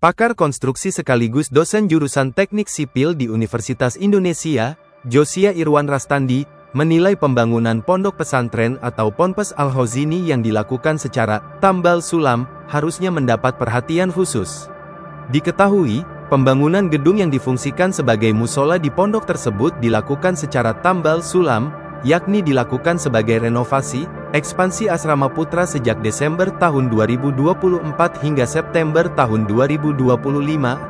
Pakar konstruksi sekaligus dosen jurusan Teknik Sipil di Universitas Indonesia, Josia Irwan Rastandi, menilai pembangunan pondok pesantren atau Ponpes Al-Khazini yang dilakukan secara tambal sulam harusnya mendapat perhatian khusus. Diketahui, pembangunan gedung yang difungsikan sebagai musola di pondok tersebut dilakukan secara tambal sulam, yakni dilakukan sebagai renovasi, ekspansi asrama putra sejak Desember tahun 2024 hingga September tahun 2025,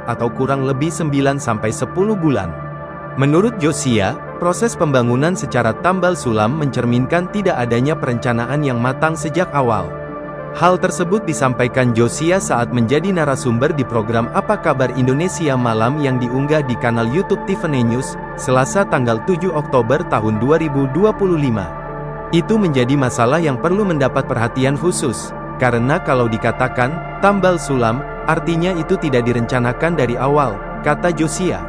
atau kurang lebih 9-10 bulan. Menurut Josia, proses pembangunan secara tambal sulam mencerminkan tidak adanya perencanaan yang matang sejak awal. Hal tersebut disampaikan Josia saat menjadi narasumber di program Apa Kabar Indonesia Malam yang diunggah di kanal YouTube Tiffany News, Selasa tanggal 7 Oktober tahun 2025. Itu menjadi masalah yang perlu mendapat perhatian khusus, karena kalau dikatakan tambal sulam, artinya itu tidak direncanakan dari awal, kata Josia.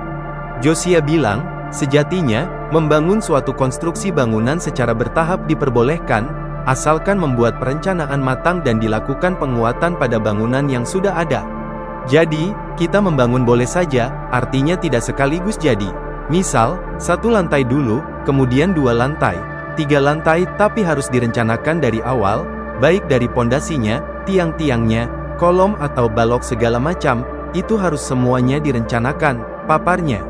Josia bilang, sejatinya, membangun suatu konstruksi bangunan secara bertahap diperbolehkan, asalkan membuat perencanaan matang dan dilakukan penguatan pada bangunan yang sudah ada. Jadi, kita membangun boleh saja, artinya tidak sekaligus jadi. Misal, 1 lantai dulu, kemudian 2 lantai, 3 lantai, tapi harus direncanakan dari awal, baik dari pondasinya, tiang-tiangnya, kolom atau balok segala macam, itu harus semuanya direncanakan, paparnya.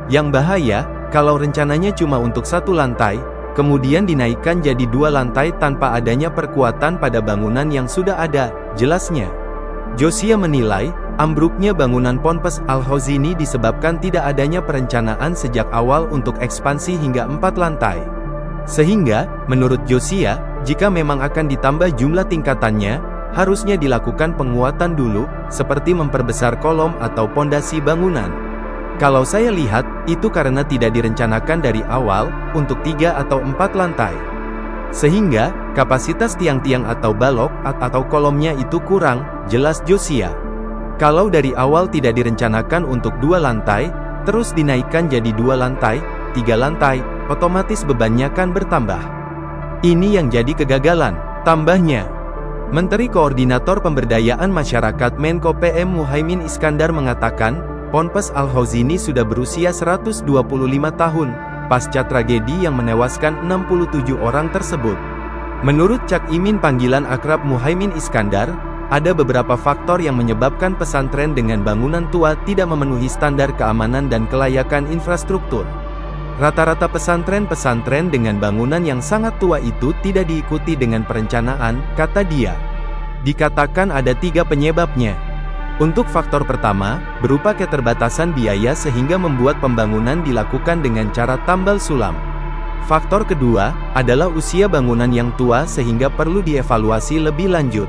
Yang bahaya, kalau rencananya cuma untuk 1 lantai, kemudian dinaikkan jadi 2 lantai tanpa adanya perkuatan pada bangunan yang sudah ada, jelasnya. Josia menilai, ambruknya bangunan Ponpes Al-Khazini disebabkan tidak adanya perencanaan sejak awal untuk ekspansi hingga 4 lantai. Sehingga, menurut Josia, jika memang akan ditambah jumlah tingkatannya, harusnya dilakukan penguatan dulu, seperti memperbesar kolom atau pondasi bangunan. Kalau saya lihat, itu karena tidak direncanakan dari awal, untuk 3 atau 4 lantai. Sehingga, kapasitas tiang-tiang atau balok, atau kolomnya itu kurang, jelas Josia. Kalau dari awal tidak direncanakan untuk 2 lantai, terus dinaikkan jadi 2 lantai, 3 lantai, otomatis bebannya kan bertambah. Ini yang jadi kegagalan, tambahnya. Menteri Koordinator Pemberdayaan Masyarakat Menko PM Muhaimin Iskandar mengatakan, Ponpes Al-Khazini sudah berusia 125 tahun, pasca tragedi yang menewaskan 67 orang tersebut. Menurut Cak Imin panggilan akrab Muhaimin Iskandar, ada beberapa faktor yang menyebabkan pesantren dengan bangunan tua tidak memenuhi standar keamanan dan kelayakan infrastruktur. Rata-rata pesantren-pesantren dengan bangunan yang sangat tua itu tidak diikuti dengan perencanaan, kata dia. Dikatakan ada 3 penyebabnya. Untuk faktor pertama, berupa keterbatasan biaya sehingga membuat pembangunan dilakukan dengan cara tambal sulam. Faktor kedua, adalah usia bangunan yang tua sehingga perlu dievaluasi lebih lanjut.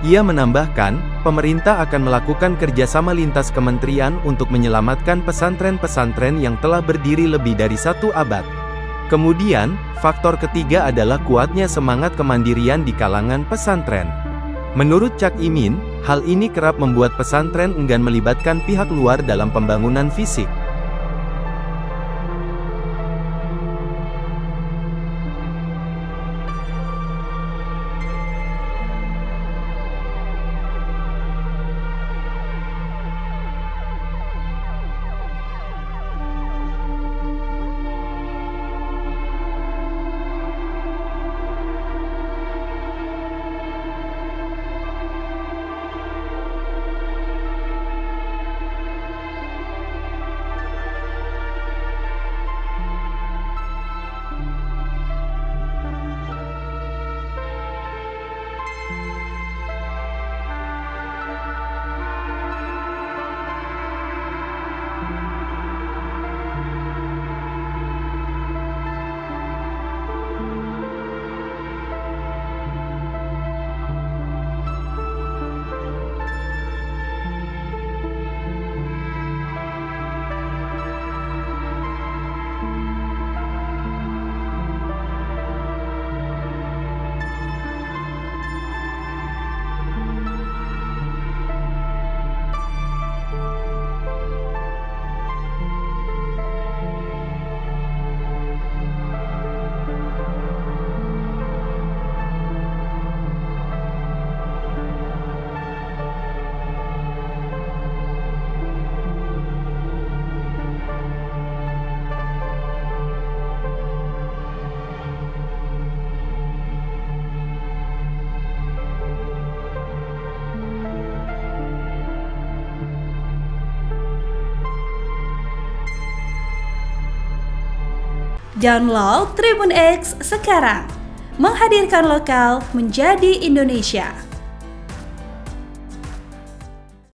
Ia menambahkan, pemerintah akan melakukan kerjasama lintas kementerian untuk menyelamatkan pesantren-pesantren yang telah berdiri lebih dari 1 abad. Kemudian, faktor ketiga adalah kuatnya semangat kemandirian di kalangan pesantren. Menurut Cak Imin, hal ini kerap membuat pesantren enggan melibatkan pihak luar dalam pembangunan fisik. Download Tribun X sekarang. Menghadirkan lokal menjadi Indonesia.